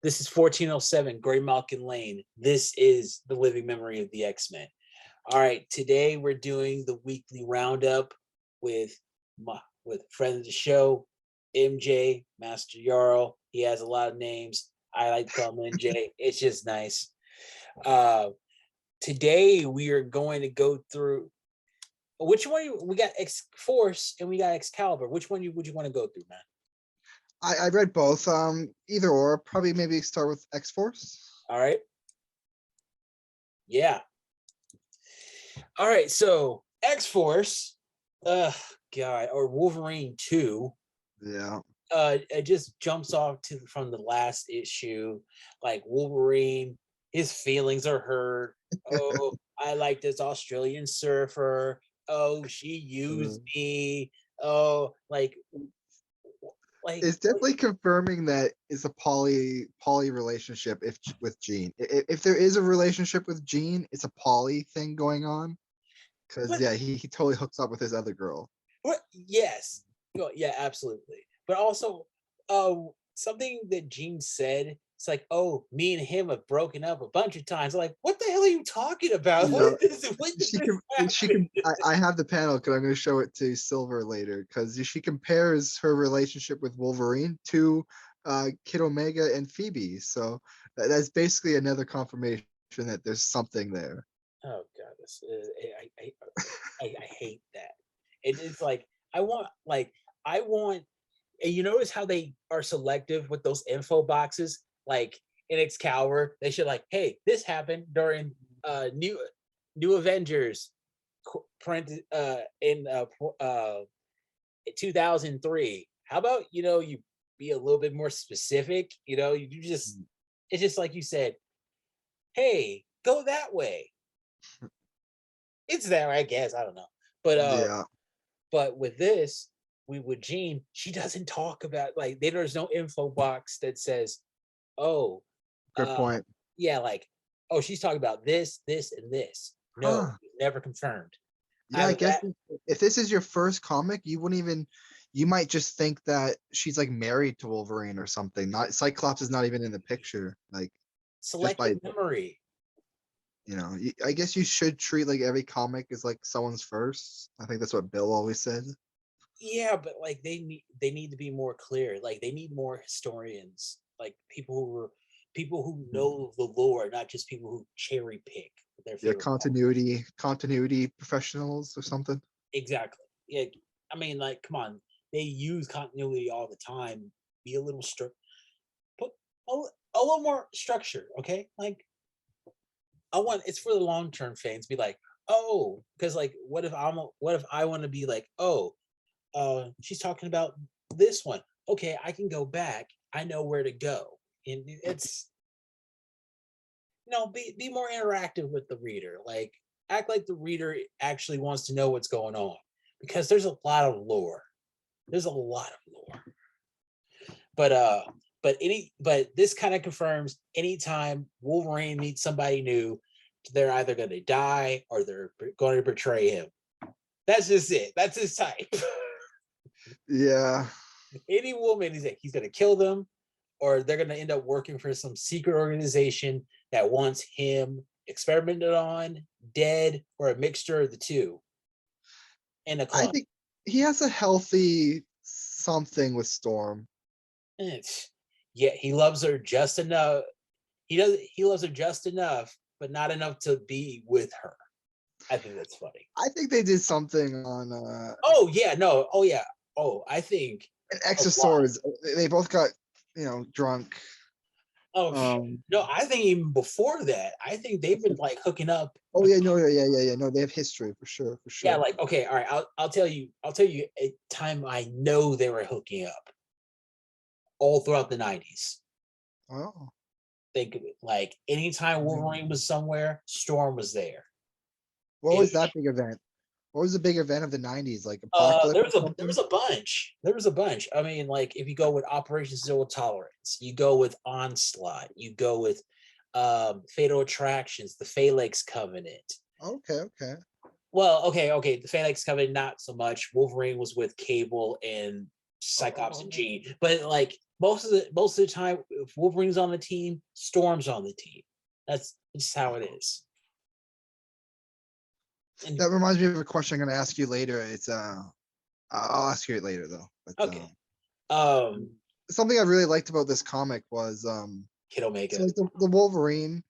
This is 1407 Graymalkin Lane. This is the living memory of the X-Men. All right, today we're doing the weekly roundup with friend of the show, MJ, Master Yarl. He has a lot of names. I like to call him MJ. It's just nice. Today we are going to go through which one we got X-Force and we got Excalibur. Which one would you want to go through, man? I read both. Either or. Probably maybe start with X-Force. All right. Yeah. All right. So X-Force, God, or Wolverine 2. Yeah. It just jumps off from the last issue. Like Wolverine, his feelings are hurt. Oh, I like this Australian surfer. Oh, she used me. Oh, like it's definitely confirming that it's a poly relationship with Jean. If there is a relationship with Jean, it's a poly thing going on. Because yeah, he totally hooks up with his other girl. Yes. Yeah, absolutely. But also, something that Jean said, it's like, oh, me and him have broken up a bunch of times. I'm like, what the hell are you talking about? I have the panel because I'm going to show it to Silver later, because she compares her relationship with Wolverine to Kid Omega and Phoebe. So that's basically another confirmation that there's something there. Oh God, I hate that. It's like I want. And you notice how they are selective with those info boxes? Like in Excalibur, they should hey, this happened during New Avengers in 2003. How about you be a little bit more specific? You just it's just like you said. Hey, go that way. It's there, I guess. I don't know, but yeah. But with this, with Jean, she doesn't talk about there's no info box that says, "Oh, good point." Yeah, she's talking about this, this, and this. No, never confirmed. Yeah, I guess if this is your first comic, you wouldn't even. You might just think that she's married to Wolverine or something. Not Cyclops is not even in the picture. Selective memory. I guess you should treat every comic as someone's first. I think that's what Bill always said. Yeah, but they need to be more clear. They need more historians, people who know the lore, not just people who cherry pick their favorite. Continuity professionals or something. Exactly. Yeah, I mean, come on, they use continuity all the time. Be a little strict, put a little more structure, okay? It's for the long-term fans. Be oh, because what if I want to be she's talking about this one. Okay, I can go back. I know where to go, and it's be more interactive with the reader. Act like the reader actually wants to know what's going on, because there's a lot of lore. But this kind of confirms anytime Wolverine meets somebody new, they're either going to die or they're going to betray him. That's just it. That's his type. Yeah. Any woman, he's going to kill them, or they're going to end up working for some secret organization that wants him experimented on, dead, or a mixture of the two. And I think he has a healthy something with Storm. Yeah, he loves her just enough. He loves her just enough, but not enough to be with her. I think that's funny. I think they did something on oh yeah, no. Oh yeah. Oh, I think X of Swords. They both got, drunk. Oh no, I think even before that, I think they've been hooking up. Oh yeah, no, yeah. No, they have history for sure. Yeah, okay, all right. I'll tell you a time I know they were hooking up. All throughout the 90s. Oh. Think of it. Anytime Wolverine was somewhere, Storm was there. What was that big event? What was the big event of the 90s? Apocalypse? There was a bunch. I mean, if you go with Operation Zero Tolerance, you go with Onslaught, you go with Fatal Attractions, the Phalanx Covenant. Okay. Well, okay. The Phalanx Covenant, not so much. Wolverine was with Cable and Cyclops and Jean. But like most of the time, if Wolverine's on the team, Storm's on the team. That's just how it is. And That reminds me of a question I'm gonna ask you later. It's I'll ask you it later though. But, okay. Something I really liked about this comic was Kid Omega. So like the Wolverine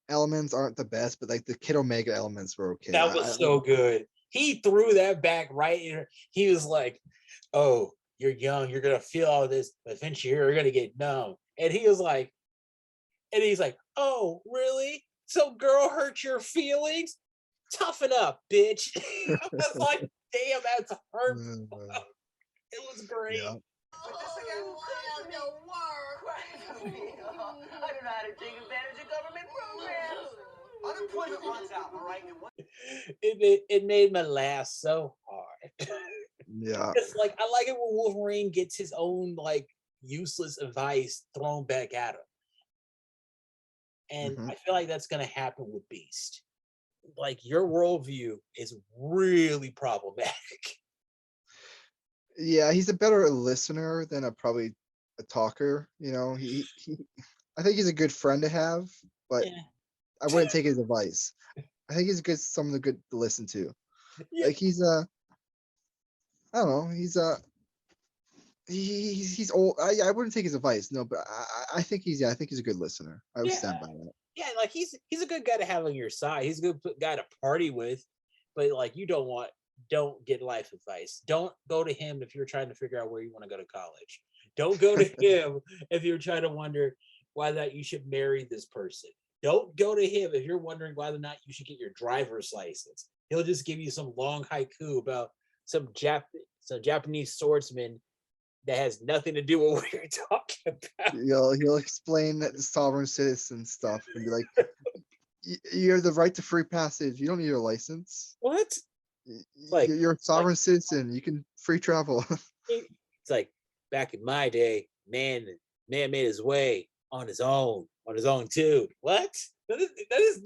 elements aren't the best, but like the Kid Omega elements were okay. That was so good. He threw that back right in her. He was like, "Oh, you're young. You're gonna feel all this, but eventually you're gonna get numb." And he's like, "Oh, really? So girl hurt your feelings? Toughen up, bitch." I was like, "Damn, that's hurtful." It was great. Yeah. But this again, no work. I don't know how to take advantage of government programs. Unemployment runs out, all right? It made me laugh so hard. Yeah. It's like I like it when Wolverine gets his own like useless advice thrown back at him. And I feel like that's gonna happen with Beast. Like your worldview is really problematic. Yeah, he's a better listener than probably a talker. You know, he I think he's a good friend to have, but Yeah. I wouldn't take his advice. I think he's someone good to listen to. Yeah. Like he's I don't know, he's old. I wouldn't take his advice, no, but I think he's a good listener. I would stand by that. Yeah, like he's a good guy to have on your side. He's a good guy to party with, but like you don't get life advice. Don't go to him if you're trying to figure out where you want to go to college. Don't go to him if you're trying to wonder whether that you should marry this person. Don't go to him if you're wondering whether or not you should get your driver's license. He'll just give you some long haiku about some Japanese swordsman that has nothing to do with what you're talking about. He'll explain that sovereign citizen stuff and be like, you have the right to free passage. You don't need a license. What? Like you're a sovereign citizen. You can free travel. It's like back in my day, man made his way on his own too. What? That is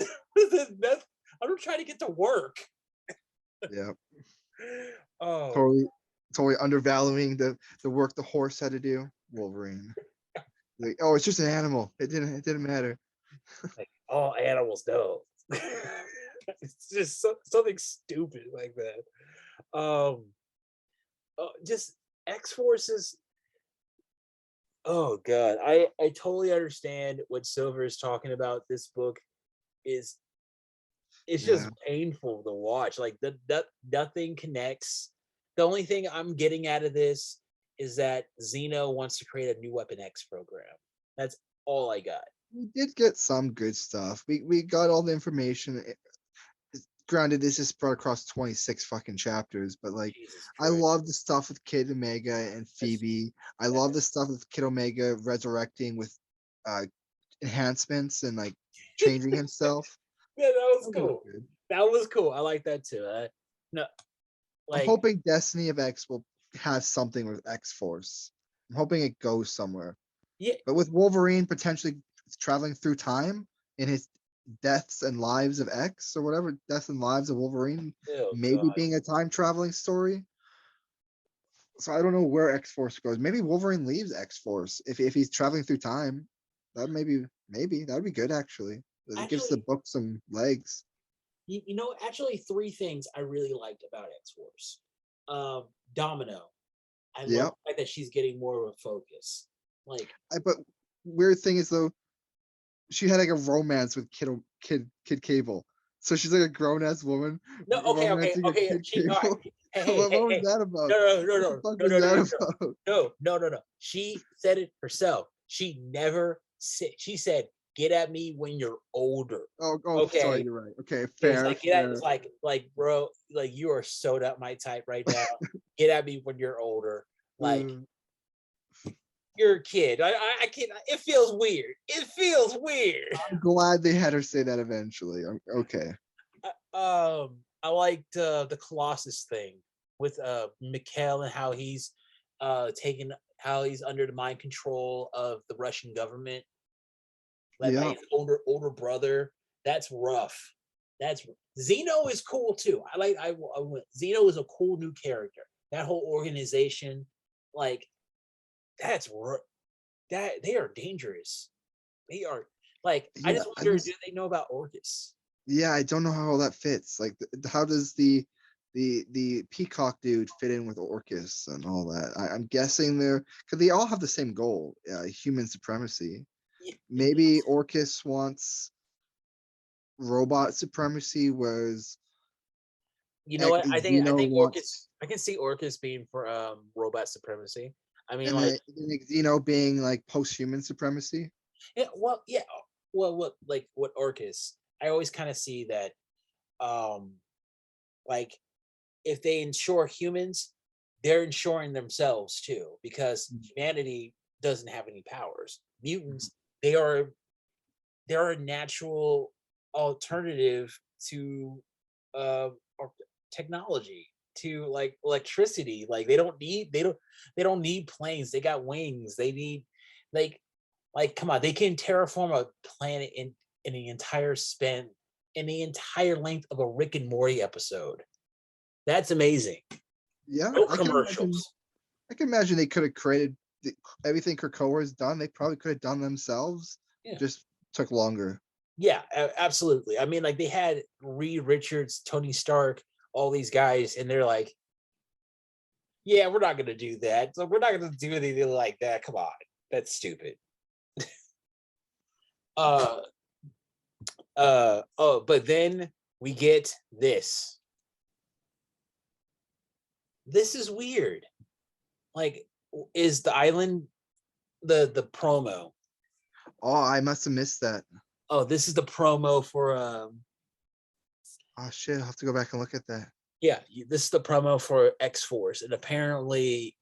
I'm trying to get to work. Yeah. Oh, totally undervaluing the work the horse had to do. Wolverine. Like, oh, it's just an animal. It didn't matter. Like all animals know. It's just something stupid like that. Just X-Forces. Oh god, I totally understand what Silver is talking about. This book it's just painful to watch. Like that nothing connects. The only thing I'm getting out of this is that Zeno wants to create a new Weapon X program. That's all I got. We did get some good stuff. We got all the information. Granted, this is spread across 26 fucking chapters, but like I love the stuff with Kid Omega and Phoebe. I love the stuff with Kid Omega resurrecting with enhancements and like changing himself. Yeah, that was cool. That was cool. I like that too. I'm hoping Destiny of X will have something with X-Force. I'm hoping it goes somewhere. Yeah. But with Wolverine potentially traveling through time in his Deaths and Lives of X or whatever, Deaths and Lives of Wolverine, maybe being a time traveling story. So I don't know where X-Force goes. Maybe Wolverine leaves X-Force if he's traveling through time. That maybe that would be good actually. It gives the book some legs. You know, actually 3 things I really liked about X-Force. Domino. I love the fact that she's getting more of a focus. Like but weird thing is though, she had like a romance with Kid Cable. So she's like a grown ass woman. No, okay. What was that about? No. She said it herself. She never said. She said, "Get at me when you're older." Oh, okay. Sorry, you're right. Okay, fair. It's like, bro, like you are sewed up my type right now. Get at me when you're older. Like you're a kid. I can't. It feels weird. I'm glad they had her say that eventually. Okay. I liked the Colossus thing with Mikhail and how he's how he's under the mind control of the Russian government. Like his older brother. That's rough. Zeno is cool too. Zeno is a cool new character. That whole organization, like that they are dangerous. They are like, I Yeah, just wonder, do they know about Orcus? yeah, I don't know how all that fits. Like, how does the peacock dude fit in with Orcus and all that? I'm guessing because they all have the same goal, human supremacy. Maybe Orcus wants robot supremacy, whereas You know what? I think Xeno Orcus. wants, I can see Orcus being for robot supremacy. I mean, and like, then Xeno being like post-human supremacy. yeah, well, yeah, well, what Orcus? I always kind of see that, um, like, if they insure humans, they're insuring themselves too, because humanity doesn't have any powers. Mutants, they are they're a natural alternative to or technology, to like electricity. Like they don't need planes. They got wings. They need like come on, they can terraform a planet in the entire span, in the entire length of a Rick and Morty episode. That's amazing. Yeah, No I can imagine. commercials. I can imagine they could have created everything Krakoa has done. They probably could have done themselves. Yeah. Just took longer. Yeah, absolutely. I mean, like, they had Reed Richards, Tony Stark, all these guys, and they're like, yeah, we're not going to do that. So we're not going to do anything like that. Come on. That's stupid. But then we get this. This is weird. Like, is the island the promo? Oh, I must have missed that. Oh, this is the promo for Oh shit, I'll have to go back and look at that. yeah, this is the promo for X-Force, and apparently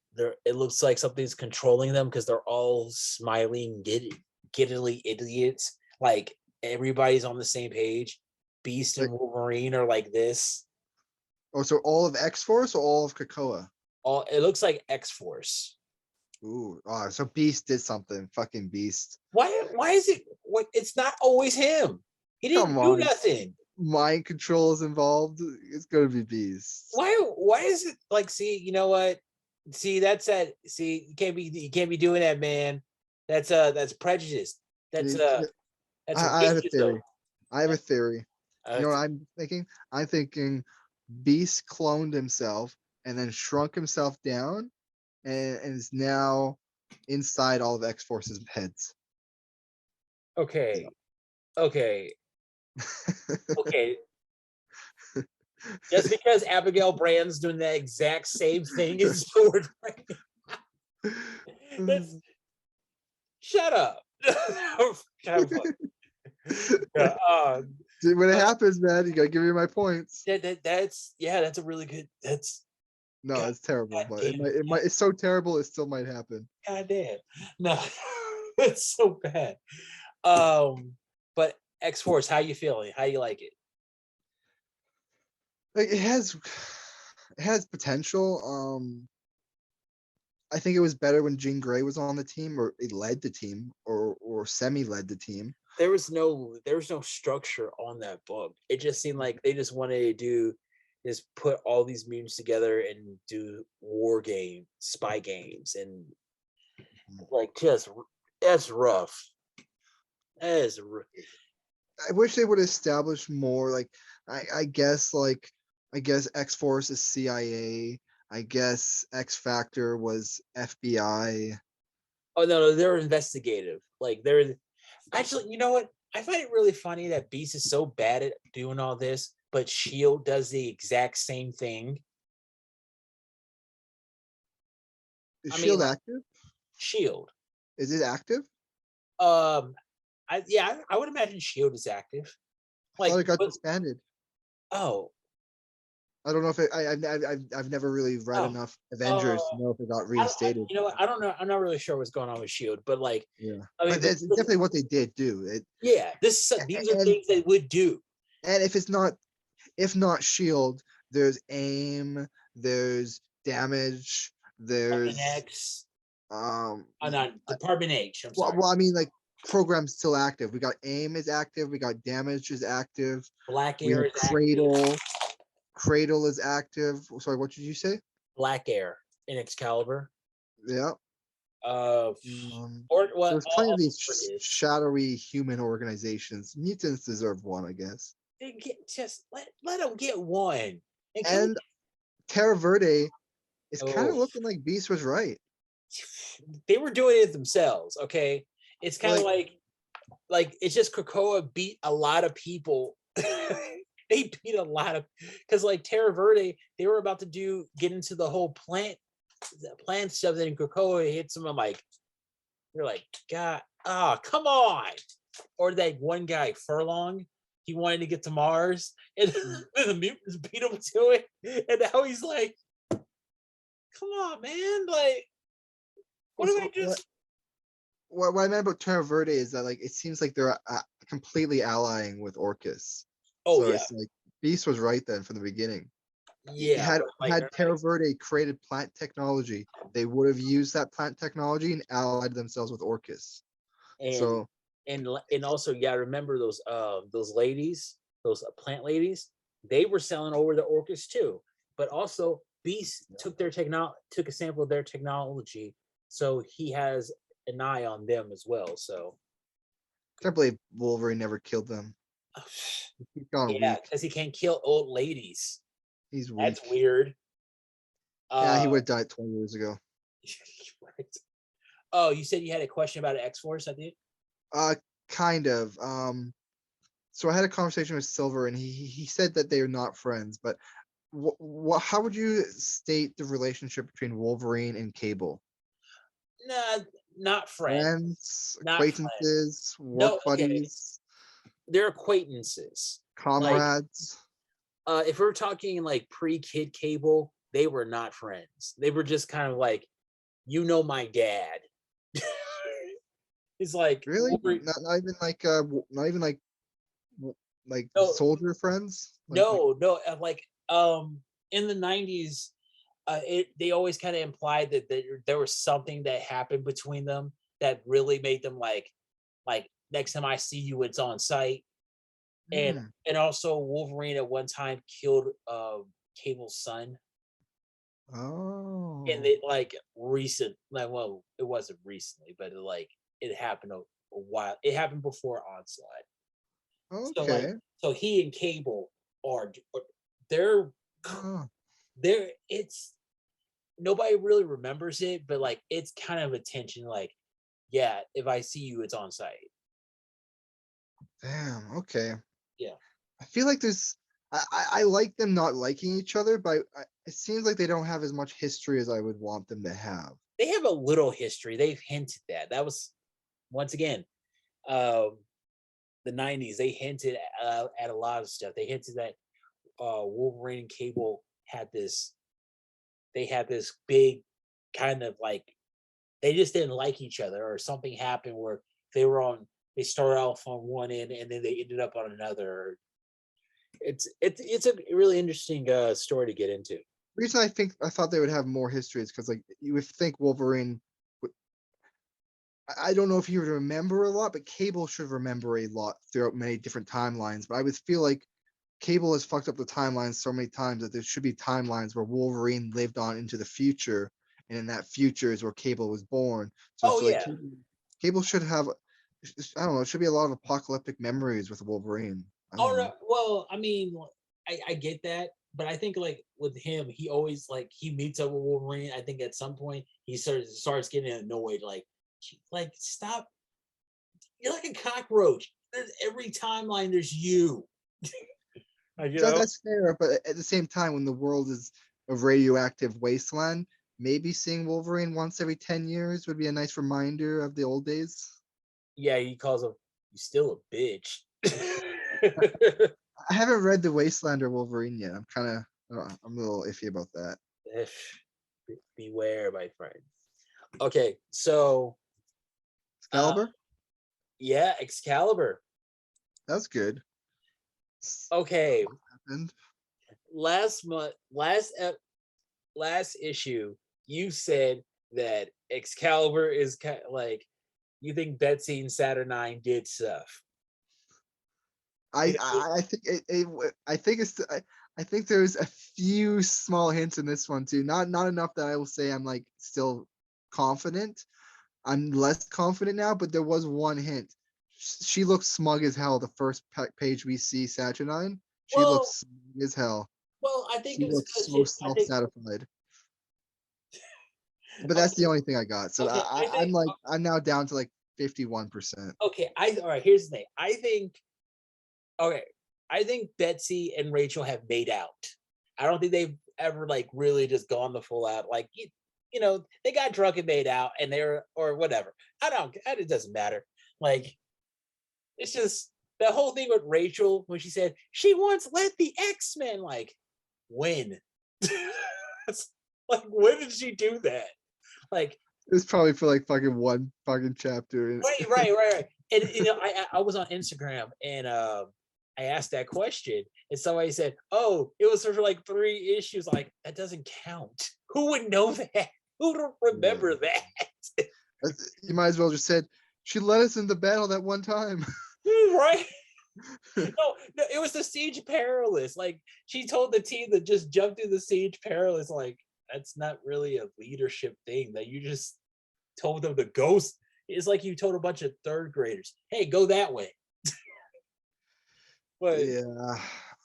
it looks like something's controlling them because they're all smiling, giddily idiots. Like, everybody's on the same page. Beast and Wolverine are like this. Oh, so all of X-Force or all of Krakoa? It looks like X-Force. Ooh, oh, so Beast did something. Fucking Beast. Why is it it's not always him? He didn't do nothing. Mind control is involved. It's gonna be Beast. Why is it like, see, you know what? See, that's that. See, you can't be doing that, man. That's prejudice. I have a theory. I have a theory. You know what I'm thinking? I'm thinking Beast cloned himself and then shrunk himself down and is now inside all of X-Force's heads. Okay. Okay. Okay. Just because Abigail Brand's doing the exact same thing as Sword, shut up. See, when it happens, man, you gotta give me my points. That's a really good. It's terrible, but it's so terrible it still might happen. God damn. No, it's so bad. But X-Force, how you feeling? How you like it? Like, it has potential. I think it was better when Jean Grey was on the team, or it led the team, or semi-led the team. There was no structure on that book. It just seemed like they just wanted to put all these mutants together and do spy games, and like, just that's rough. That is. I wish they would establish more. Like, I guess X-Force is CIA. I guess X Factor was FBI. Oh no, they're investigative. Like, they're actually, you know what? I find it really funny that Beast is so bad at doing all this, but Shield does the exact same thing. Is Shield active? Shield. Is it active? I would imagine Shield is active. Like, I thought it got disbanded. Oh. I don't know if I've never really read enough Avengers to know if it got reinstated. You know what? I don't know. I'm not really sure what's going on with Shield, but like, yeah, I mean, but it's definitely what they did do. These are things they would do. And if not Shield, there's AIM, there's Damage, there's Department X. Not Department H. I'm sorry. Well, I mean, like, programs still active. We got AIM is active. We got Damage is active. Black Air is Cradle. active. Cradle is active. Sorry, what did you say? Black Air in Excalibur. Yeah. Uh, Um, or what? there's plenty of these Orcus. shadowy human organizations. Mutants deserve one, I guess. They get just let them get one. And can we? And Terra Verde is kind of Oh, looking like Beast was right. they were doing it themselves. Okay, it's kind of Like, like it's just Krakoa beat a lot of people. They beat a lot of because like Terra Verde, they were about to get into the whole plant stuff. Then Krakoa hits them. I'm like, you're like, God, come on. Or that one guy Furlong, he wanted to get to Mars, and the mutants beat him to it, and now he's like, come on, man, like, what do I just? what I meant about Terra Verde is that like it seems like they're completely allying with Orcus. Oh So yeah, it's like Beast was right then from the beginning. yeah. Had Terra Verde created plant technology, they would have used that plant technology and allied themselves with Orcus. and So and also you gotta remember those ladies, those plant ladies, they were selling over the Orcus too. But also Beast took a sample of their technology, so he has an eye on them as well. So I can't believe Wolverine never killed them. He's gone yeah, weak. because he can't kill old ladies. He's That's weak. weird. Yeah, he would have died 20 years ago. Right. Oh, you said you had a question about X Force, I think. Kind of. So I had a conversation with Silver, and he said that they are not friends. But how would you state the relationship between Wolverine and Cable? Nah, not friends. Friends, Not friends. acquaintances, work No, okay. buddies, They're acquaintances. Like, comrades. if we're talking like pre-Kid Cable, they were not friends. They were just kind of like, you know, my dad. It's like Really? Not even like not even like no, soldier friends? no. Like in the '90s, they always kind of implied that there was something that happened between them that really made them like next time I see you, it's on site. And Hmm. and also Wolverine at one time killed Cable's son. And Oh. it like well, it wasn't recently, but it happened a while. It happened before Onslaught. So Okay. so he and Cable they're Oh. they're it's nobody really remembers it, but like it's kind of a tension. Like, yeah, if I see you, it's on site. Damn. Okay. Yeah, I feel like I like them not liking each other, but it seems like they don't have as much history as I would want them to have. they have a little history. They've hinted that was once again um, the '90s. They hinted at a lot of stuff. They hinted that Wolverine and Cable had this. They had this big kind of like they just didn't like each other, or something happened where they were on. They started off on one end and then they ended up on another. It's a really interesting story to get into. The reason I thought they would have more history is because like you would think Wolverine. I don't know if he would remember a lot, but Cable should remember a lot throughout many different timelines. But I would feel like Cable has fucked up the timelines so many times that there should be timelines where Wolverine lived on into the future, and in that future is where Cable was born. Oh So like yeah. Cable should have, I don't know, it should be a lot of apocalyptic memories with Wolverine. I Oh don't no. know. Well, I mean, I get that, but I think like with him, he always like he meets up with Wolverine. I think at some point he starts getting annoyed. Like stop. You're like a cockroach. There's every timeline. There's you. You know. That's fair, but at the same time, when the world is a radioactive wasteland, maybe seeing Wolverine once every 10 years would be a nice reminder of the old days. Yeah, he calls him. You still a bitch. I haven't read the Wastelander Wolverine yet. I'm a little iffy about that. Beware, my friend. Okay, so Excalibur? yeah, Excalibur. That's good. Okay, What happened? last month, last issue, you said that Excalibur is kind of like you think Betsy and Saturnine did stuff. I think I think there's a few small hints in this one too. Not enough that I will say I'm like still confident, I'm less confident now, but there was one hint. She looks smug as hell. The first page we see Saturnine, she Well, looks smug as hell. I think She it's looks because so I think self-satisfied. But that's okay, the only thing I got. So okay. I think I'm now down to like 51%. okay. All right. Here's the thing. I think okay. I think Betsy and Rachel have made out. I don't think they've ever like really just gone the full out. Like you know, they got drunk and made out, and they're or whatever. I don't. It doesn't matter. Like it's just the whole thing with Rachel when she said she once led the X-Men. Like when? It's like when did she do that? Like It was probably for like fucking one fucking chapter. right. And you know, I was on Instagram and I asked that question, and somebody said, "Oh, it was for like 3 issues." Like that doesn't count. Who would know that? Who would remember that? You might as well just said she led us into battle that one time. Right? No, it was the Siege Perilous. Like she told the team to just jump through the Siege Perilous. Like that's not really a leadership thing. That you just told them to go. It's like you told a bunch of third graders, "Hey, go that way." But Yeah.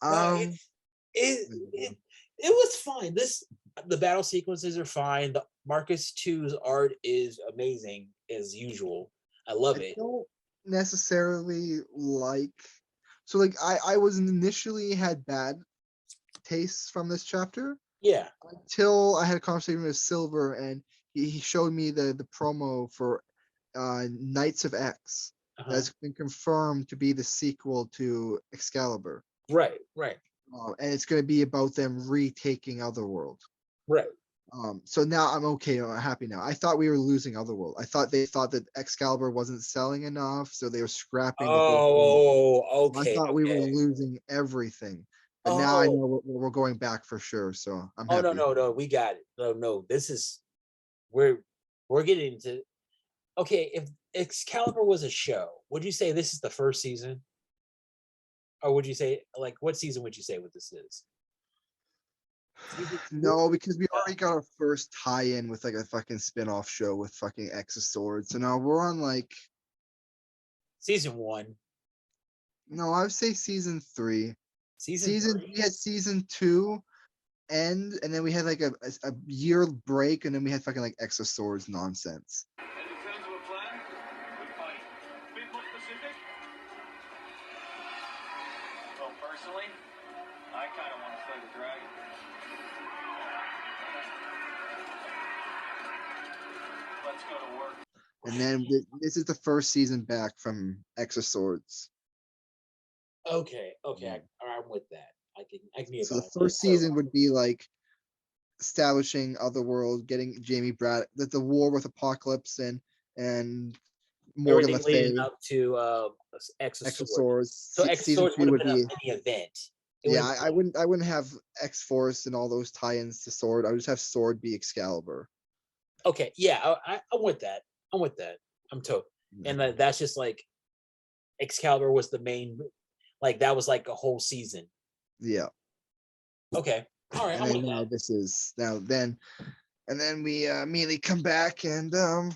no, it was fine. The battle sequences are fine. The Marcus 2's art is amazing as usual. I love I it. don't necessarily like. So like I was initially had bad tastes from this chapter Yeah. until I had a conversation with Silver and he showed me the promo for Knights of X Uh-huh. that's been confirmed to be the sequel to Excalibur. Right. And it's going to be about them retaking Otherworld. Right. So now I'm okay. I'm happy now. I thought we were losing Otherworld. I thought they thought that Excalibur wasn't selling enough, so they were scrapping the whole thing. Oh, I okay. thought we were Okay. losing everything, but now I Oh, know we're going back for sure. So I'm oh happy. no. We got it. No. This is we're getting into. Okay, if Excalibur was a show, would you say this is the first season, or would you say like what season would you say what this is? Season two? No, because we No. already got our first tie-in with like a fucking spin-off show with fucking X of Swords. So now we're on like Season one. no, I would say season 3. Season We three. had season 2 end, and then we had like a year break, and then we had fucking like X of Swords nonsense. In terms of a plan, we fight. Bit more specific? Well, personally, I kind of want to slay the dragon. Let's go to work. And then this is the first season back from X of Swords. Okay. I'm with that. I can get So the behind that. first season would be like establishing Otherworld, getting Jamie Brad, the war with Apocalypse and Morgan Le Everything leading Fay, up to X of X of Swords. Swords. So X of Season Swords would 2 have would been a be mini event. yeah. I wouldn't have X Force and all those tie-ins to Sword. I would just have Sword be Excalibur. Okay, yeah, I'm with that. I'm totally, and that's just like Excalibur was the main, like that was like a whole season. Yeah. Okay, all right, And I'm then with now that. this is now then, and then we immediately come back and I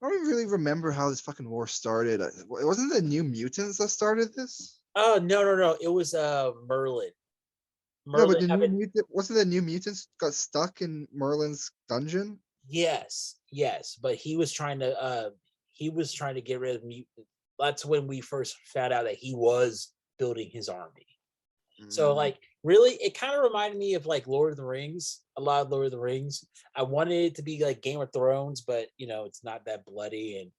don't really remember how this fucking war started. It wasn't the New Mutants that started this. Oh no, it was Merlin. No, but Merlin the New having Mutant wasn't the New Mutants got stuck in Merlin's dungeon. yes, but he was trying to get rid of mutant. That's when we first found out that he was building his army. So like really it kind of reminded me of like Lord of the Rings, a lot of Lord of the Rings. I wanted it to be like Game of Thrones, but you know, it's not that bloody and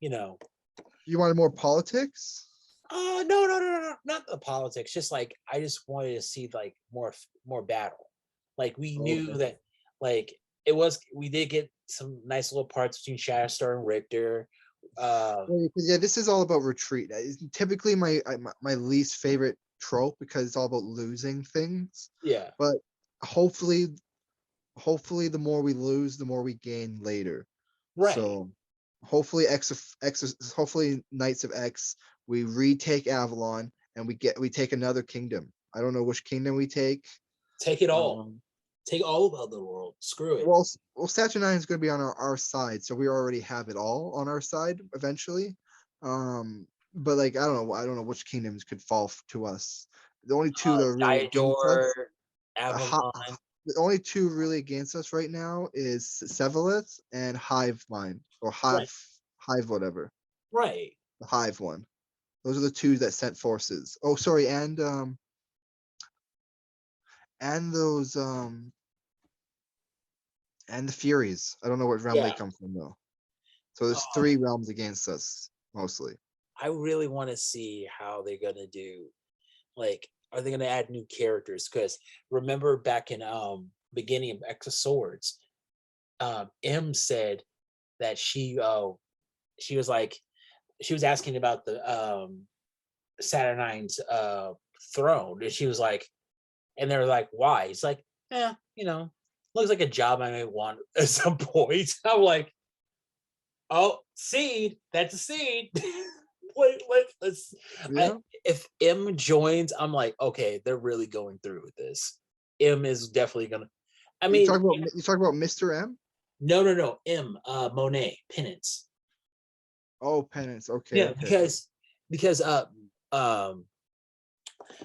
you know. You wanted more politics? Oh no, not the politics. Just like I just wanted to see like more battle. Like we knew Okay. that like we did get some nice little parts between Shatterstar and Richter. Yeah, this is all about retreat. It's typically my least favorite trope because it's all about losing things. Yeah. But hopefully the more we lose, the more we gain later. Right. So hopefully hopefully Knights of X, we retake Avalon and we take another kingdom. I don't know which kingdom we take. Take it all. Take all of Other World. Screw it. Well, Statue 9 is going to be on our side, so we already have it all on our side eventually. But like I don't know which kingdoms could fall to us. The only two that are really against us, Diodor, Avalon. the only two really against us right now is Sevalith and Hive Mind or Right. Hive whatever. Right. The Hive one. Those are the two that sent forces. Oh, sorry, and those and the Furies. I don't know what realm they come from though. So there's 3 realms against us mostly. I really want to see how they're gonna do. Like, are they gonna add new characters? Because remember back in beginning of X of Swords, M said that she was like she was asking about the Saturnine's throne, and she was like, and they were like, why? It's like, looks like a job I may want at some point. I'm like, oh, seed, that's a seed. Let's if M joins, I'm like, okay, they're really going through with this. M is definitely gonna. I mean, you talk about Mr. M? No. M, Monet, Penance. Oh, Penance. Okay. Yeah, okay. because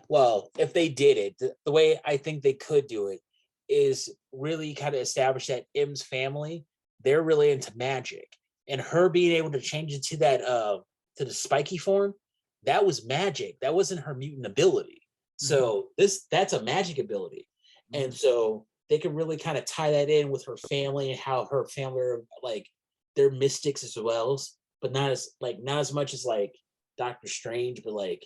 well, if they did it, the way I think they could do it is really kind of establish that M's family, they're really into magic, and her being able to change it to that to the spiky form, that was magic. That wasn't her mutant ability. So that's a magic ability, and so they can really kind of tie that in with her family and how her family are like they're mystics as well, but not as much as like Doctor Strange, but like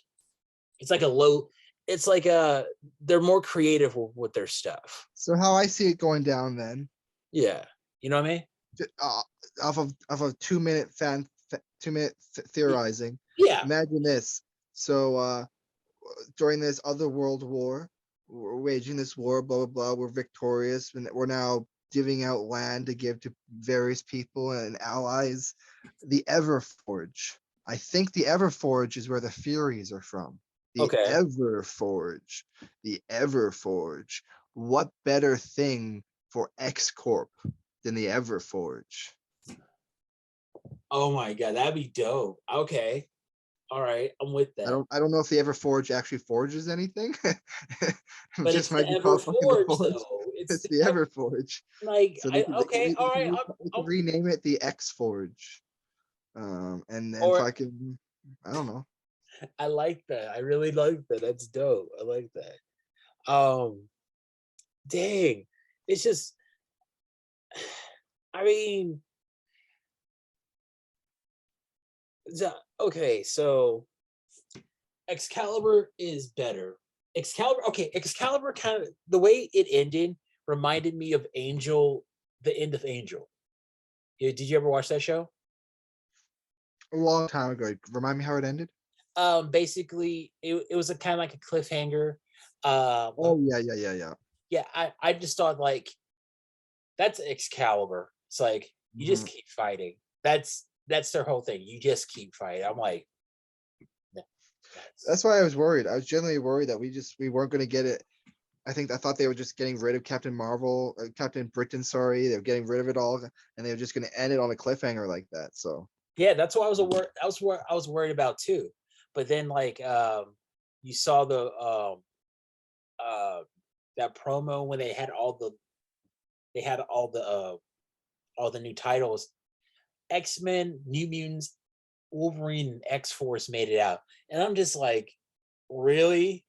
it's like they're more creative with their stuff. So how I see it going down then? Yeah, you know what I mean? Off of a 2-minute 2-minute theorizing. Yeah. Imagine this. So during this other world war, we're waging this war, blah blah blah. We're victorious, and we're now giving out land to give to various people and allies. The Everforge. I think the Everforge is where the Furies are from. The Everforge. The Everforge. What better thing for X Corp than the Everforge? Oh my god, that'd be dope. Okay. All right, I'm with that. I don't know if the Everforge actually forges anything. But just it's might the be called fucking the Everforge, Forge. though. It's the Everforge. Like, So all right. they could rename it the X Forge. And then Or- fucking I don't know. I like that. I really like that. That's dope. I like that. Dang. It's just I mean okay, so Excalibur is better. Excalibur kind of the way it ended reminded me of Angel, the end of Angel. Did you ever watch that show? A long time ago. Remind me how it ended? Basically it was a kind of like a cliffhanger. Oh yeah. Yeah, I just thought like that's Excalibur. It's like you just keep fighting. That's their whole thing. You just keep fighting. I'm like, that's why I was worried. I was genuinely worried that we weren't going to get it. I thought they were just getting rid of Captain Britain. Sorry, they were getting rid of it all, and they were just going to end it on a cliffhanger like that. So yeah, that's what I was worried. That was what I was worried about too. But then like you saw the that promo when they had all the new titles. X-Men, New Mutants, Wolverine, and X-Force made it out. And I'm just like, really?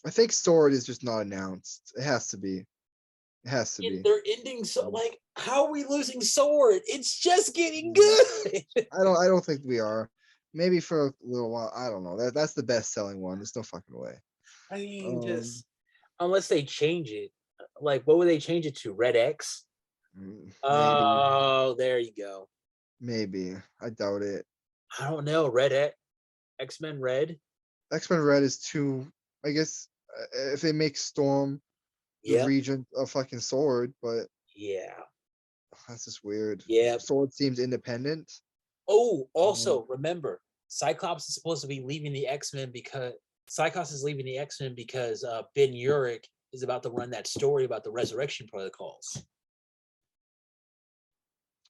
I think Sword is just not announced. It has to be. They're ending so like, how are we losing Sword? It's just getting good. I don't think we are. Maybe for a little while. I don't know. That's the best selling one. There's no fucking way. I mean, just unless they change it. Like, what would they change it to? Red X? Maybe. Oh, there you go. Maybe. I doubt it. I don't know. Red X, X-Men Red. X-Men Red is too. I guess if they make Storm the regent of fucking Sword, but yeah, that's just weird. Yeah, Sword seems independent. Oh, also remember, Cyclops is supposed to be leaving the X-Men because Ben Urich is about to run that story about the resurrection protocols.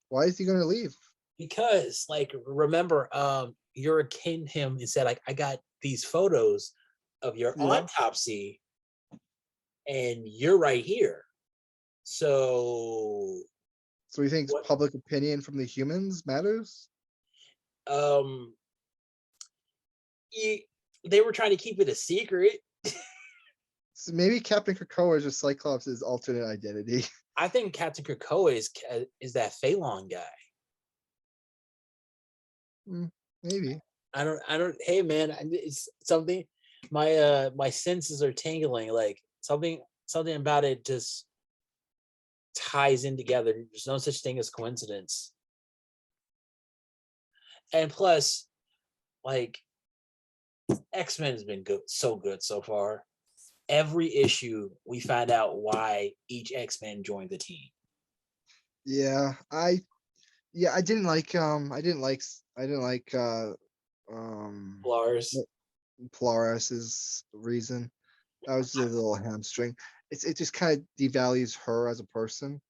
Why is he going to leave? Because, like, remember, Yura came to him and said, like, I got these photos of your autopsy, and you're right here. So he thinks public opinion from the humans matters? They were trying to keep it a secret. So maybe Captain Krakoa is just Cyclops' alternate identity. I think Captain Krakoa is that Phalon guy. Maybe. I don't. Hey man, it's something. My senses are tingling. Like something about it just ties in together. There's no such thing as coincidence. And plus, like, X-Men has been so good so far. Every issue we find out why each X-Men joined the team. Yeah, I didn't like Polaris's reason. That was just a little hamstring. It just kind of devalues her as a person,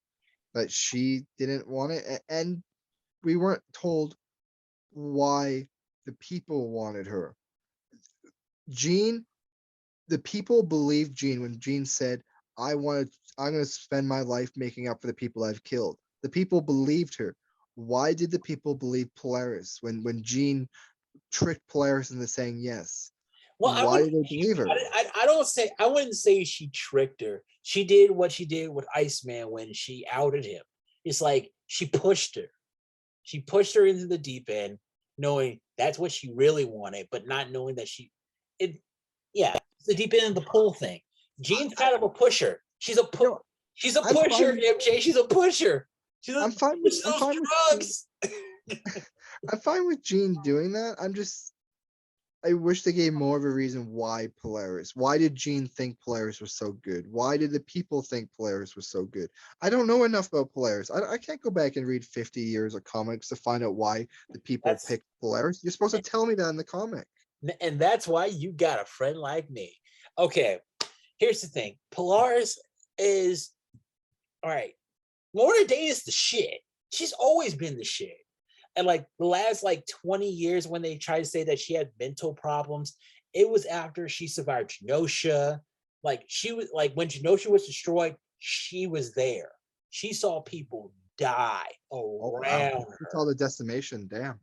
that she didn't want it, and we weren't told why the people wanted her. Jean, the people believed Jean when Jean said, I'm going to spend my life making up for the people I've killed. The people believed her. Why did the people believe Polaris when Jean tricked Polaris into saying yes? Well, why did they believe her? I wouldn't say she tricked her. She did what she did with Iceman when she outed him. It's like she pushed her. She pushed her into the deep end, knowing that's what she really wanted, but not knowing that it's the deep end of the pull thing. Jean's kind of a pusher. She's a pusher, MJ. She's a pusher. I'm fine with drugs. I'm fine with Jean doing that. I wish they gave more of a reason why Polaris. Why did Jean think Polaris was so good? Why did the people think Polaris was so good? I don't know enough about Polaris. I can't go back and read 50 years of comics to find out why the people picked Polaris. You're supposed to tell me that in the comic. And that's why you got a friend like me. Okay, here's the thing. Polaris is, all right, Lorna Day is the shit. She's always been the shit. And like the last 20 years when they tried to say that she had mental problems, it was after she survived Genosha. Like she was when Genosha was destroyed, she was there. She saw people die around her. It's all the decimation, damn.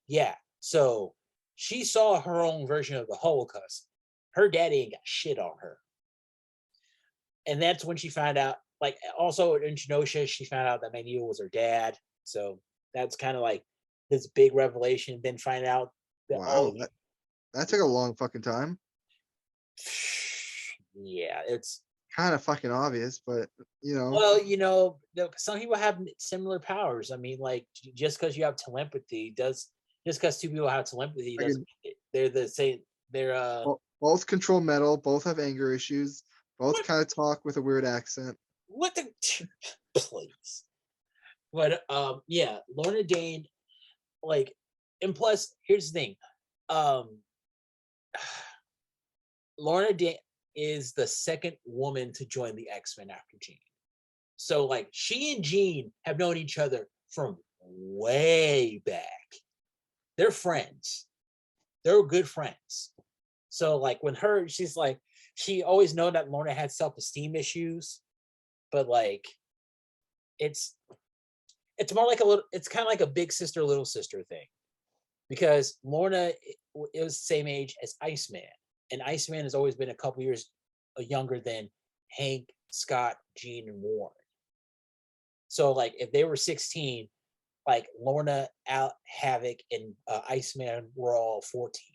Yeah. So she saw her own version of the Holocaust. Her daddy ain't got shit on her. And that's when she found out, also in Genosha, she found out that Magneto was her dad. So that's kind of this big revelation. Then find out that that took a long fucking time. Yeah, it's kind of fucking obvious, but well, some people have similar powers. I mean, just because you have telepathy just because two people have telepathy doesn't mean they're the same. They're both control metal, both have anger issues, both kind of talk with a weird accent. What the please. But yeah, Lorna Dane, and plus here's the thing. Lorna Dane is the second woman to join the X-Men after Jean. So she and Jean have known each other from way back. They're friends. They're good friends. So when she's she always known that Lorna had self-esteem issues, but it's more it's kind of like a big sister, little sister thing, because Lorna is the same age as Iceman, and Iceman has always been a couple years younger than Hank, Scott, Jean, and Warren. So if they were 16, Lorna, Havoc, and Iceman were all 14.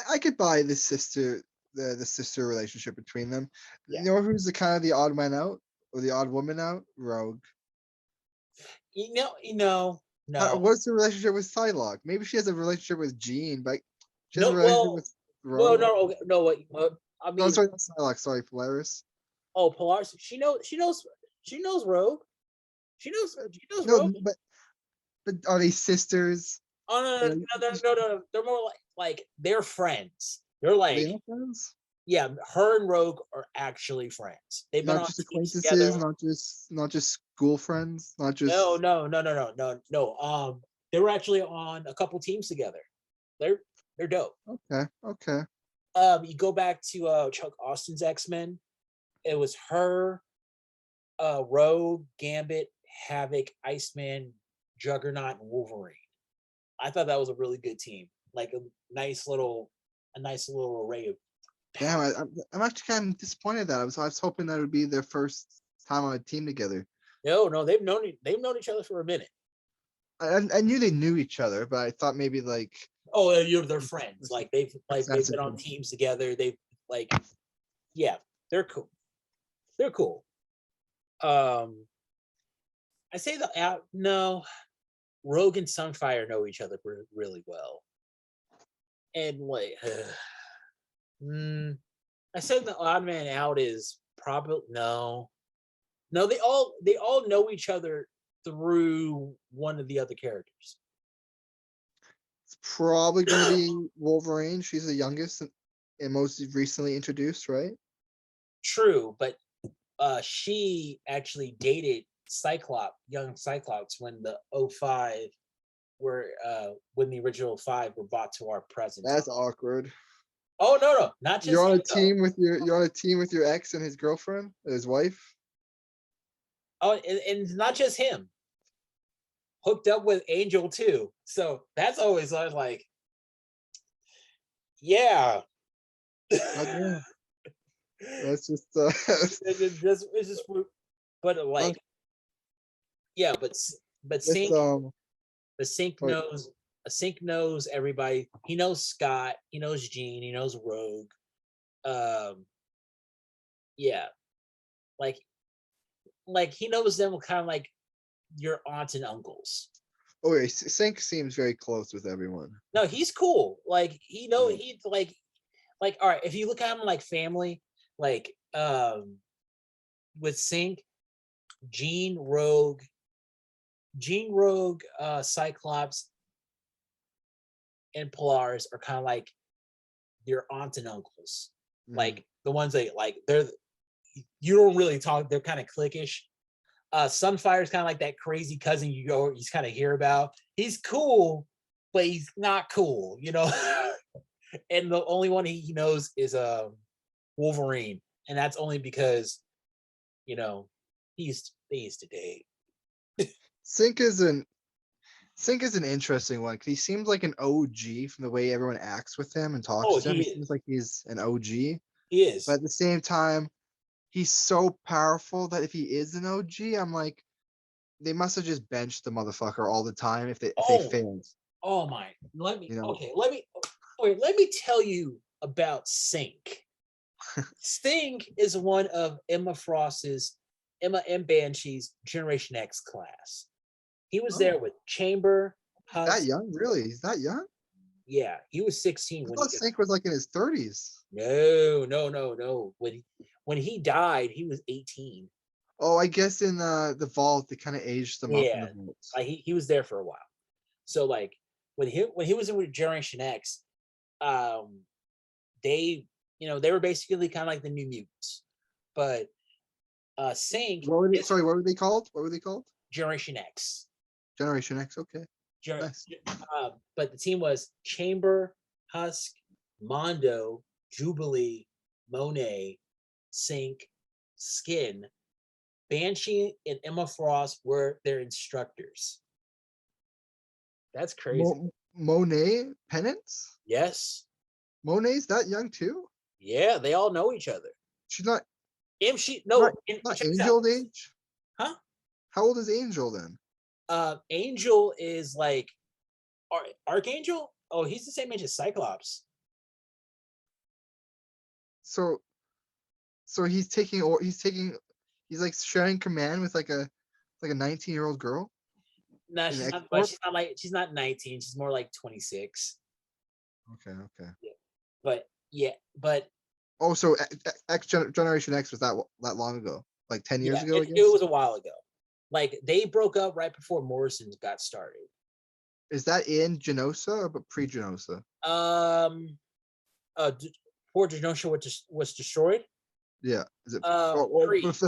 I could buy the sister relationship between them. Yeah. You know who's the odd man out or the odd woman out? Rogue. No. What's the relationship with Psylocke? Maybe she has a relationship with Jean, but she has a relationship with Rogue. No. I mean, sorry, not Psylocke. Sorry, Polaris. Oh, Polaris. She knows Rogue. She knows Rogue. But are they sisters? Oh no. They're more like they're friends. They're they are friends? Yeah, her and Rogue are actually friends. They've been Not on just teams together. acquaintances, not just school friends, not just. No. They were actually on a couple teams together. They're dope. Okay. You go back to Chuck Austin's X-Men. It was her, Rogue, Gambit, Havoc, Iceman, Juggernaut, and Wolverine. I thought that was a really good team. Like a nice little array of Damn, power. I'm actually kind of disappointed that I was hoping that it would be their first time on a team together. No, they've known each other for a minute. I knew they knew each other, but I thought maybe like. Oh, they're friends. Like they've been on teams together. They've like, yeah, they're cool. They're cool. I say no, Rogue and Sunfire know each other really well, and like, I said the odd man out is probably no. They all know each other through one of the other characters. It's probably going to be Wolverine. She's the youngest and most recently introduced, right? True, but she actually dated young Cyclops when the 05 were when the original 5 were brought to our present. That's awkward. Oh no, not just you're on him, a team with your ex and his girlfriend, his wife. Oh, and not just him. Hooked up with Angel too. So that's always like, yeah. Okay. That's just it's just but like yeah, but Sync Sync knows everybody. He knows Scott, he knows Jean, he knows Rogue. Yeah. Like he knows them kind of like your aunts and uncles. Oh, yeah, Sync seems very close with everyone. No, he's cool. Like he like all right, if you look at him like family, like with Sync, Jean Rogue, Cyclops, and Polaris are kind of like your aunts and uncles. Like the ones that like you don't really talk, they're kind of cliquish. Sunfire's kind of like that crazy cousin you kind of hear about. He's cool, but he's not cool, and the only one he knows is Wolverine, and that's only because they used to date. Sync is an interesting one because he seems like an OG from the way everyone acts with him and talks to him. He seems like he's an OG. He is, but at the same time, he's so powerful that if he is an OG, I'm like, they must have just benched the motherfucker all the time if they failed. Oh my! Let me tell you about Sync. Sync is one of Emma and Banshee's Generation X class. He was there with Chamber. Husk. That young? Really? He's that young? Yeah, he was 16 I thought Sync was like in his 30s. No. When he died, he was 18. Oh, I guess in the vault they kind of aged them up in the vault. Like he was there for a while. So like when he was in with Generation X, they were basically kind of like the New Mutants. But Sync. What were they called? Generation X. Generation X, okay. Nice. But the team was Chamber, Husk, Mondo, Jubilee, Monet, Sync, Skin. Banshee and Emma Frost were their instructors. That's crazy. Monet Penance? Yes. Monet's that young too? Yeah, they all know each other. She's not. Not Angel's age? Huh? How old is Angel then? Angel is like Archangel. Oh, he's the same age as Cyclops. So he's like sharing command with like a 19-year-old girl. No, she's not 19. She's more like 26. Okay. Yeah. But oh, so Generation X was that long ago? Like 10 years ago? It was a while ago. Like they broke up right before Morrison got started. Is that in Genosa or pre-Genosa? before Genosha was destroyed. Yeah. Is it Pre. with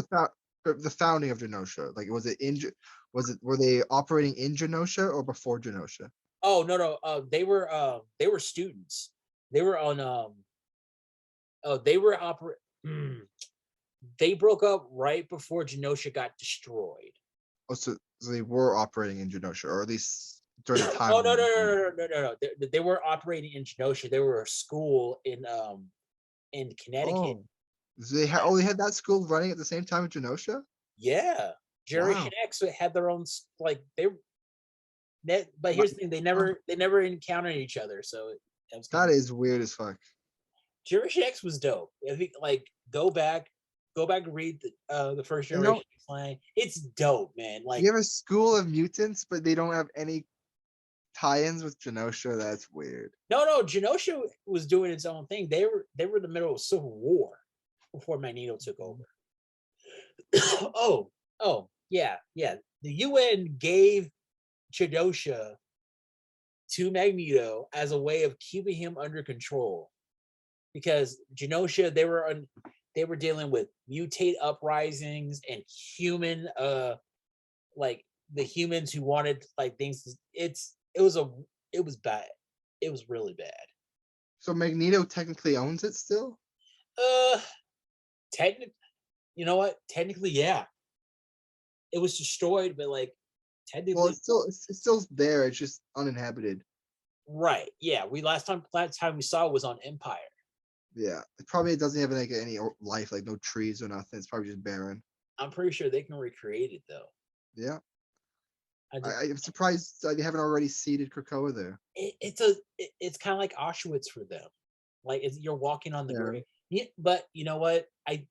the founding of Genosha? Like, were they operating in Genosha or before Genosha? Oh no. They were students. They were on oh they were they broke up right before Genosha got destroyed. Oh, so they were operating in Genosha, or at least during the time. Oh no. They were operating in Genosha. They were a school in Connecticut. Oh, so they had that school running at the same time as Genosha. Yeah. Generation Wow. X had their own like but here's the thing, they never encountered each other, so it was That is weird as fuck. Generation X was dope. I think like go back and read the first Generation X line. It's dope, man. Like you have a school of mutants, but they don't have any tie-ins with Genosha. That's weird. no, Genosha was doing its own thing. They were in the middle of Civil War before Magneto took over. oh, yeah. The UN gave Genosha to Magneto as a way of keeping him under control, because Genosha they were dealing with mutate uprisings and human like the humans who wanted like things. It was bad. It was really bad. So Magneto technically owns it still. Technically, you know what? Technically, yeah. It was destroyed, but like technically, well, it's still there. It's just uninhabited. Right. Yeah. Last time we saw it was on Empire. Yeah. It probably doesn't have like any life, like no trees or nothing. It's probably just barren. I'm pretty sure they can recreate it though. Yeah. I'm surprised they haven't already seeded Krakoa there. It's kind of like Auschwitz for them. Like you're walking on the grave. Yeah, but you know what? I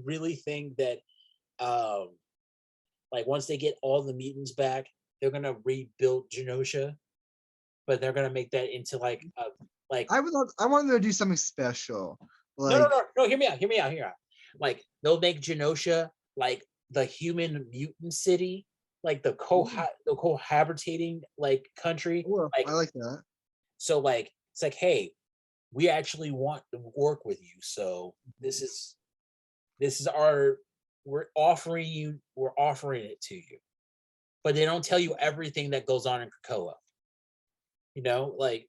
really think that like once they get all the mutants back, they're gonna rebuild Genosha, but they're gonna make that into like I want them to do something special. Like, no, hear me out. Like they'll make Genosha like the human mutant city, like the cohabitating like country. Well, like, I like that. So like it's like, hey, we actually want to work with you. So this is our we're offering it to you. But they don't tell you everything that goes on in Krakoa. You know, like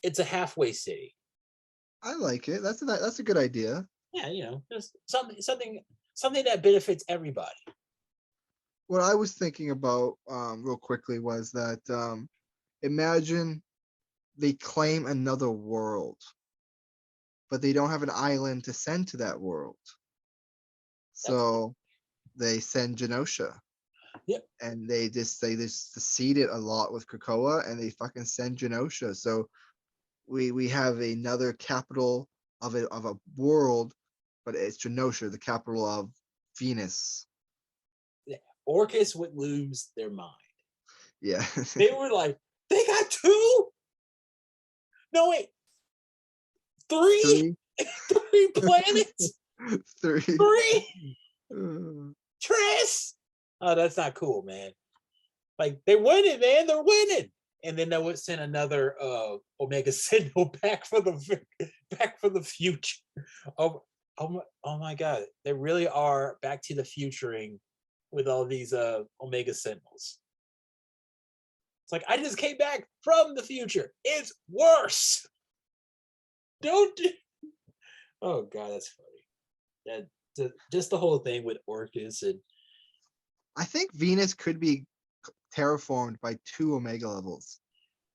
it's a halfway city. I like it. That's a good idea. Yeah, you know, just something that benefits everybody. What I was thinking about real quickly was that imagine they claim another world, but they don't have an island to send to that world. So they send Genosha. Yep. And they just seed it a lot with Krakoa, and they fucking send Genosha. So we have another capital of a world, but it's Genosha, the capital of Venus. Orcus would lose their mind. Yeah. They were like, they got two? No, wait. Three? Three planets? Three? Tris? Oh, that's not cool, man. Like, they're winning, man. They're winning. And then they would send another Omega Sentinel back for the future. Oh my God. They really are back to the futuring with all these Omega Sentinels. It's like, I just came back from the future. It's worse. Don't do. Oh God, that's funny. Just the whole thing with Orcus. And I think Venus could be terraformed by 2 Omega levels.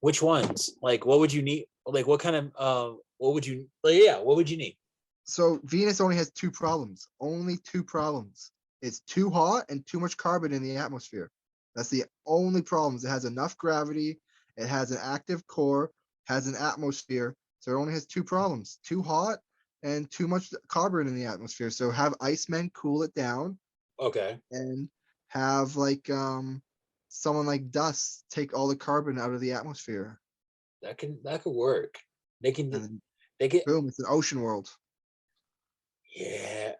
Which ones? Like, what would you need? Like, what kind of what would you? Like, yeah, what would you need? So Venus only has 2 problems. Only 2 problems. It's too hot and too much carbon in the atmosphere. That's the only problems. It has enough gravity. It has an active core. Has an atmosphere. So it only has 2 problems: too hot and too much carbon in the atmosphere. So have Icemen cool it down. Okay. And have like someone like Dust take all the carbon out of the atmosphere. That could work. They can boom, it's an ocean world. Yeah.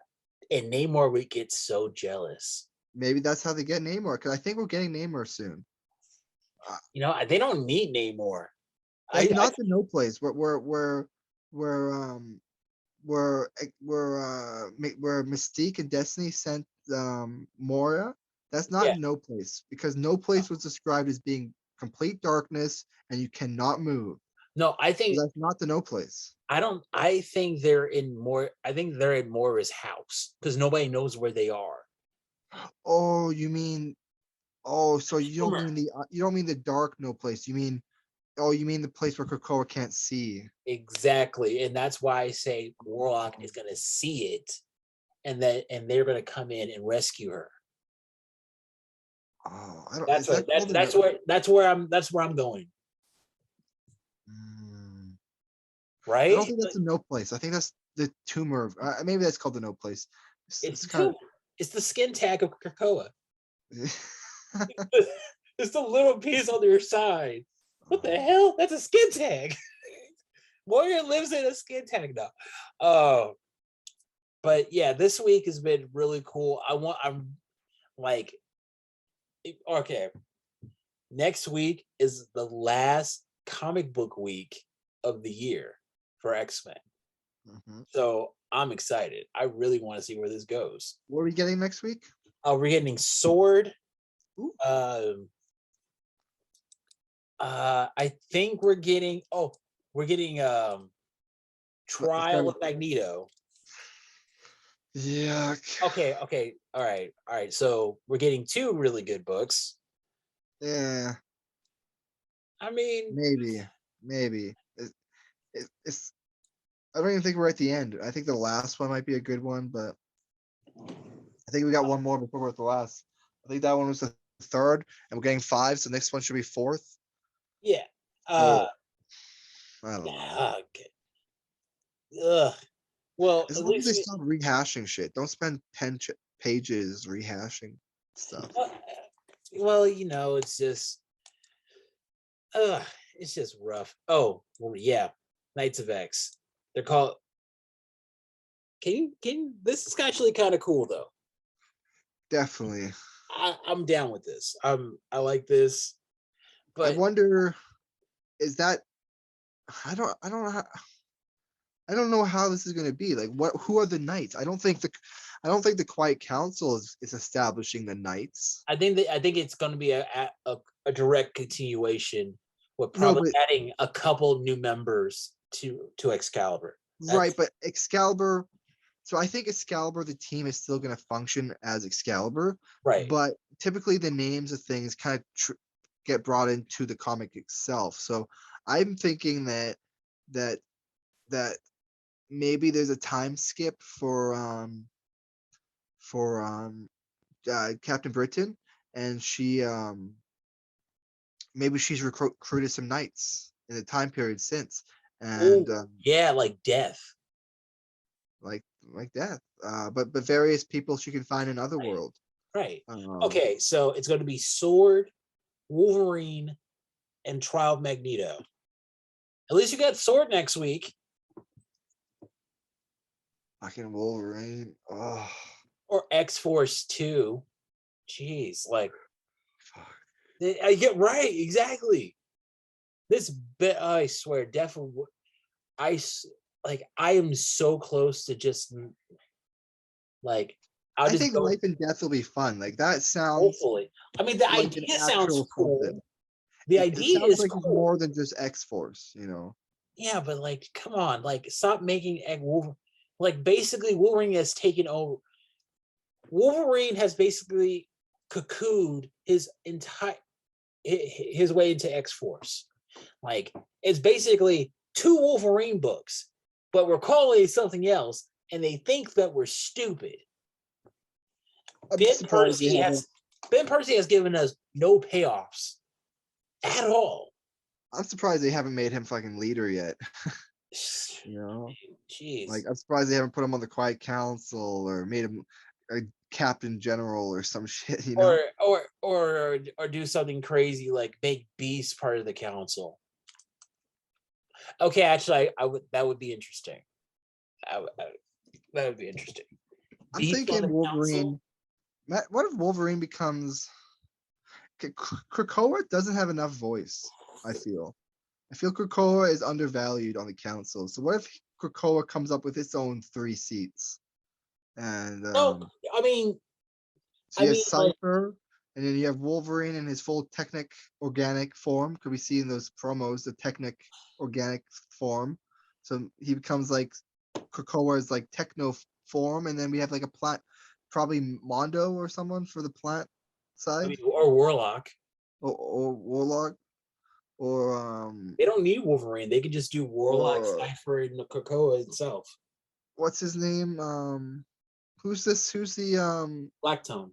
And Namor would get so jealous. Maybe that's how they get Namor, because I think we're getting Namor soon. You know, they don't need Namor. Not the no plays, where where Mystique and Destiny sent Moria, that's not Yeah. No Place, because No Place was described as being complete darkness and you cannot move. No, I So think that's not the No Place. I think they're in more. I think they're in Moira's house because nobody knows where they are. Oh, you mean so you don't Rumor. mean the dark No Place. You mean the place where Krakoa can't see. Exactly, and that's why I say Warlock is going to see it, and they're going to come in and rescue her. Oh, I don't. That's Is right. that called That's where I'm going. Mm, I don't Right? think that's the No Place. I think that's the tumor. Maybe that's called the No Place. It's It's the kind tumor. It's the skin tag of Krakoa. of. It's the little piece on your side. What the hell? That's a skin tag. Warrior lives in a skin tag now. But yeah, this week has been really cool. I'm like, okay. Next week is the last comic book week of the year for X-Men. Mhm. So I'm excited. I really want to see where this goes. What are we getting next week? We're getting Sword. Ooh. I think we're getting Trial of Magneto. Yuck. Okay, all right. So we're getting two really good books. Yeah, I mean, maybe. It's. I don't even think we're at the end. I think the last one might be a good one, but I think we got one more before we're at the last. I think that one was the third, and we're getting five, so next one should be fourth. yeah. So I don't know. Okay. Ugh. Well, As at long as least they stop rehashing shit, don't spend 10 pages rehashing stuff. well, it's just it's just rough. Oh, well, yeah. Knights of X. They're called this is actually kind of cool though. Definitely. I'm down with this. I like this. I But wonder, is that I don't know how this is going to be. Like, who are the knights? I don't think the Quiet Council is establishing the knights. I think it's going to be a direct continuation with No, probably but adding a couple new members to Excalibur. right, but Excalibur. So I think Excalibur, the team is still going to function as Excalibur, Right. but typically the names of things kind of get brought into the comic itself. So I'm thinking that that maybe there's a time skip for Captain Britain, and she maybe she's recruited some knights in the time period since, and Ooh, yeah, like Death. like that. But various people she can find in Otherworld. Right. Um, Okay, so it's going to be Sword, Wolverine, and Trial of Magneto. At least you got Sword next week. Fucking Wolverine. Oh, Or X-Force 2. Jeez, like fuck. I get right, exactly. This bit, I swear, definitely. I am so close to just like I'll I just think go. Life and Death will be fun. Like that sounds Hopefully, I mean the like an idea sounds actual cool. something. The It idea sounds is like it's cool. more than just X Force, you know. Yeah, but like, come on, like, stop making Wolverine. Like, basically, Wolverine has taken over. Wolverine has basically cocooned his way into X Force. Like, it's basically two Wolverine books, but we're calling it something else, and they think that we're stupid. I'm Ben surprised they Percy haven't. has given us no payoffs at all. I'm surprised they haven't made him fucking leader yet. You know, Jeez. like I'm surprised they haven't put him on the Quiet Council or made him a Captain General or some shit. You know, or do something crazy like make Beast part of the council. Okay, actually, I would that would be interesting. That would be interesting. I'm Beast on thinking the Wolverine. council? What if Wolverine becomes? Krakoa doesn't have enough voice. I feel Krakoa is undervalued on the council. So what if Krakoa comes up with its own 3 seats. And No, I mean, so you have like, Cypher, and then you have Wolverine in his full Technic organic form. Could we see in those promos the Technic organic form? So he becomes like Krakoa's like techno form, and then we have like a plant, probably Mondo or someone for the plant I side, mean, or Warlock. or Warlock, or They don't need Wolverine. They can just do Warlock, or Cypher, and the Krakoa itself. what's his name? Who's this? Who's the Blacktone.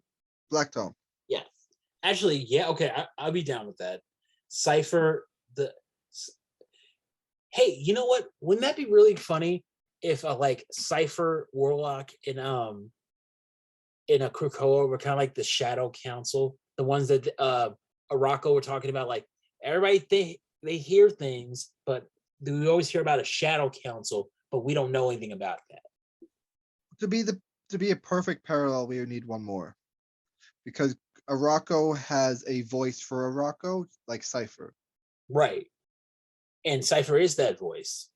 Blacktone? Yeah. Actually, yeah. Okay, I'll be down with that. Cypher. Hey, you know what? Wouldn't that be really funny if like Cypher, Warlock, and in a Krakoa were kind of like the Shadow Council, the ones that Arako were talking about. Like everybody, they hear things, but we always hear about a Shadow Council, but we don't know anything about that. To be a perfect parallel, we would need one more, because Arako has a voice for Arako, like Cypher. Right. And Cypher is that voice.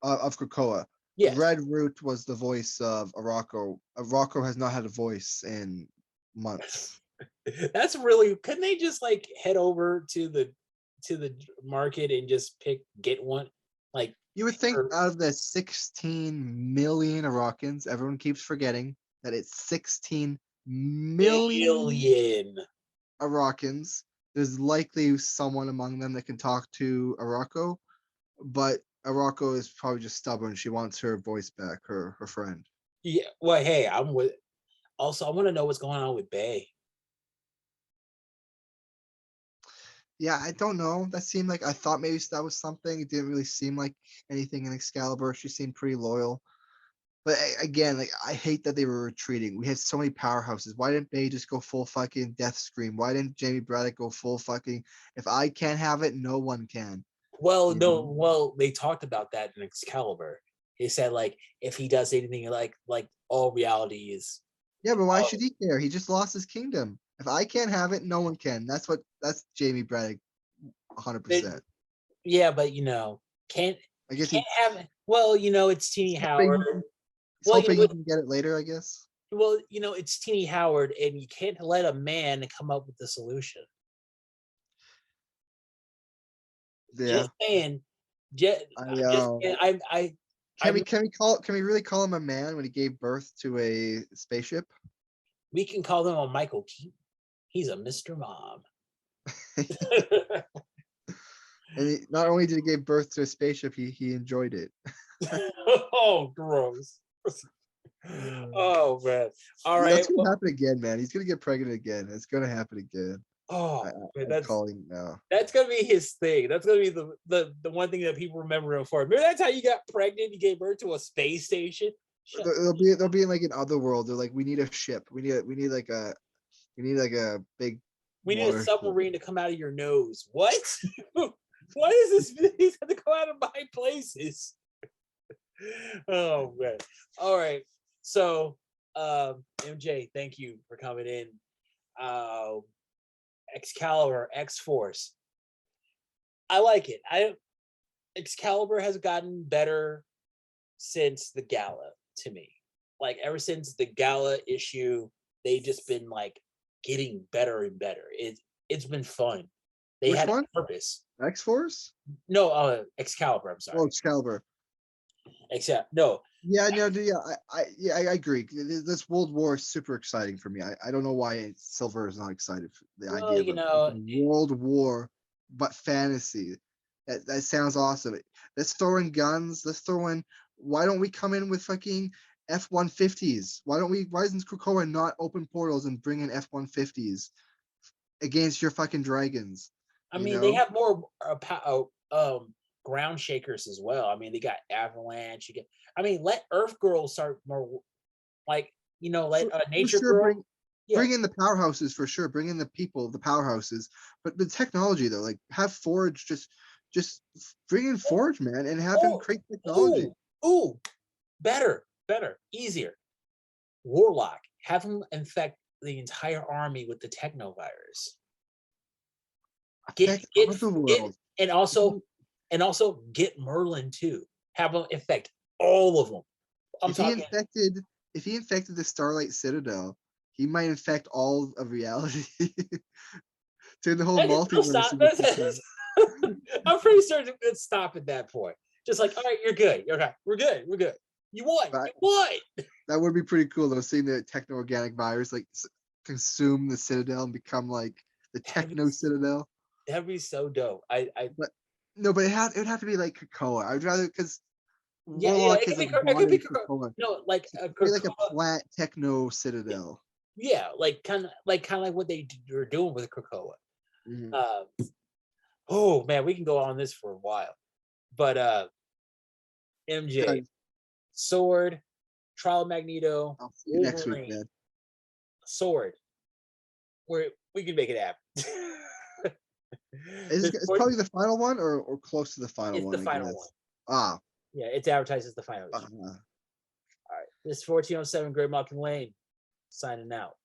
Of Krakoa. Yes. Red Root was the voice of Arako. Arako has not had a voice in months. That's really, couldn't they just like head over to the market and just get one? Like, you would think out of the 16 million Arakans, everyone keeps forgetting that it's 16 million Arakans. There's likely someone among them that can talk to Arako, but Arako is probably just stubborn. She wants her voice back, her friend. Yeah. Well, hey, I'm with. Also, I want to know what's going on with Bay. Yeah, I don't know. That seemed like, I thought maybe that was something. It didn't really seem like anything in Excalibur. She seemed pretty loyal. But again, like, I hate that they were retreating. We had so many powerhouses. Why didn't Bay just go full fucking Death Scream? Why didn't Jamie Braddock go full fucking, if I can't have it, no one can? Well, no, well, they talked about that in Excalibur. They said like if he does anything like all reality is. Yeah, but why should he care? He just lost his kingdom. If I can't have it, no one can. That's Jamie Braddock, 100%. Yeah, but can't. I guess he can't have it. Well, it's Teeny Howard. He's hoping he can get it later, I guess. Well, it's Teeny Howard, and you can't let a man come up with the solution. Yeah. Just saying. Can we really call him a man when he gave birth to a spaceship? We can call him a Michael Keaton. He's a Mr. Mom. And not only did he give birth to a spaceship, he enjoyed it. Oh, gross. Oh man. All right. That's gonna happen again, man. He's gonna get pregnant again. It's gonna happen again. Oh, I'm calling now. That's gonna be his thing. That's gonna be the one thing that people remember him for. Remember that's how you got pregnant? You gave birth to a space station. They'll be in like an other world. They're like, we need a ship. We need like a big. We need a submarine to come out of your nose. What? Why is this? He's had to come out of my places. Oh man. All right. So MJ, thank you for coming in. Excalibur, X-Force. I like it. Excalibur has gotten better since the gala to me. Like ever since the gala issue, they've just been like getting better and better. It's been fun. They Which had one? a purpose. X-Force? No, Excalibur, I'm sorry. Oh, Excalibur. No. Yeah, no, I agree. This World War is super exciting for me. I don't know why Silver is not excited for the idea of a World War, but fantasy. That sounds awesome. Let's throw in guns. Let's throw in. Why don't we come in with fucking F-150s? Why isn't Krakoa not open portals and bring in F-150s against your fucking dragons? I mean, they have more ground shakers as well. I mean, they got Avalanche. Let Earth Girl start more, like, let Nature Girl. Bring in the powerhouses for sure. Bring in the people, the powerhouses. But the technology though, like have Forge just bring in Forge, man, and have him create technology. Ooh, better, easier. Warlock, have him infect the entire army with the technovirus. And also get Merlin too. have him infect all of them. I'm If talking. he infected the Starlight Citadel, he might infect all of reality. To the whole multiverse. I'm pretty certain it's stop at that point. Just like, all right, you're good. Okay, we're good. We're good. You won. But you won. That would be pretty cool though, seeing the techno-organic virus like consume the Citadel and become like the techno Citadel. That'd be so dope. But no, but it would have to be like Krakoa. I'd rather because yeah, Warlock is like it could be Krakoa. No, like a Be like a flat techno Citadel. Yeah, like kind of like what they were doing with Krakoa. Mhm. Oh man, we can go on this for a while. But MJ, Sword, Trial of Magneto, I'll see you next week, man. Sword. We can make it happen. It's probably the final one or close to the final one. It's the final one. Ah. Yeah, it's advertised as the final issue. All right. This is 1407 Great Malkin Lane signing out.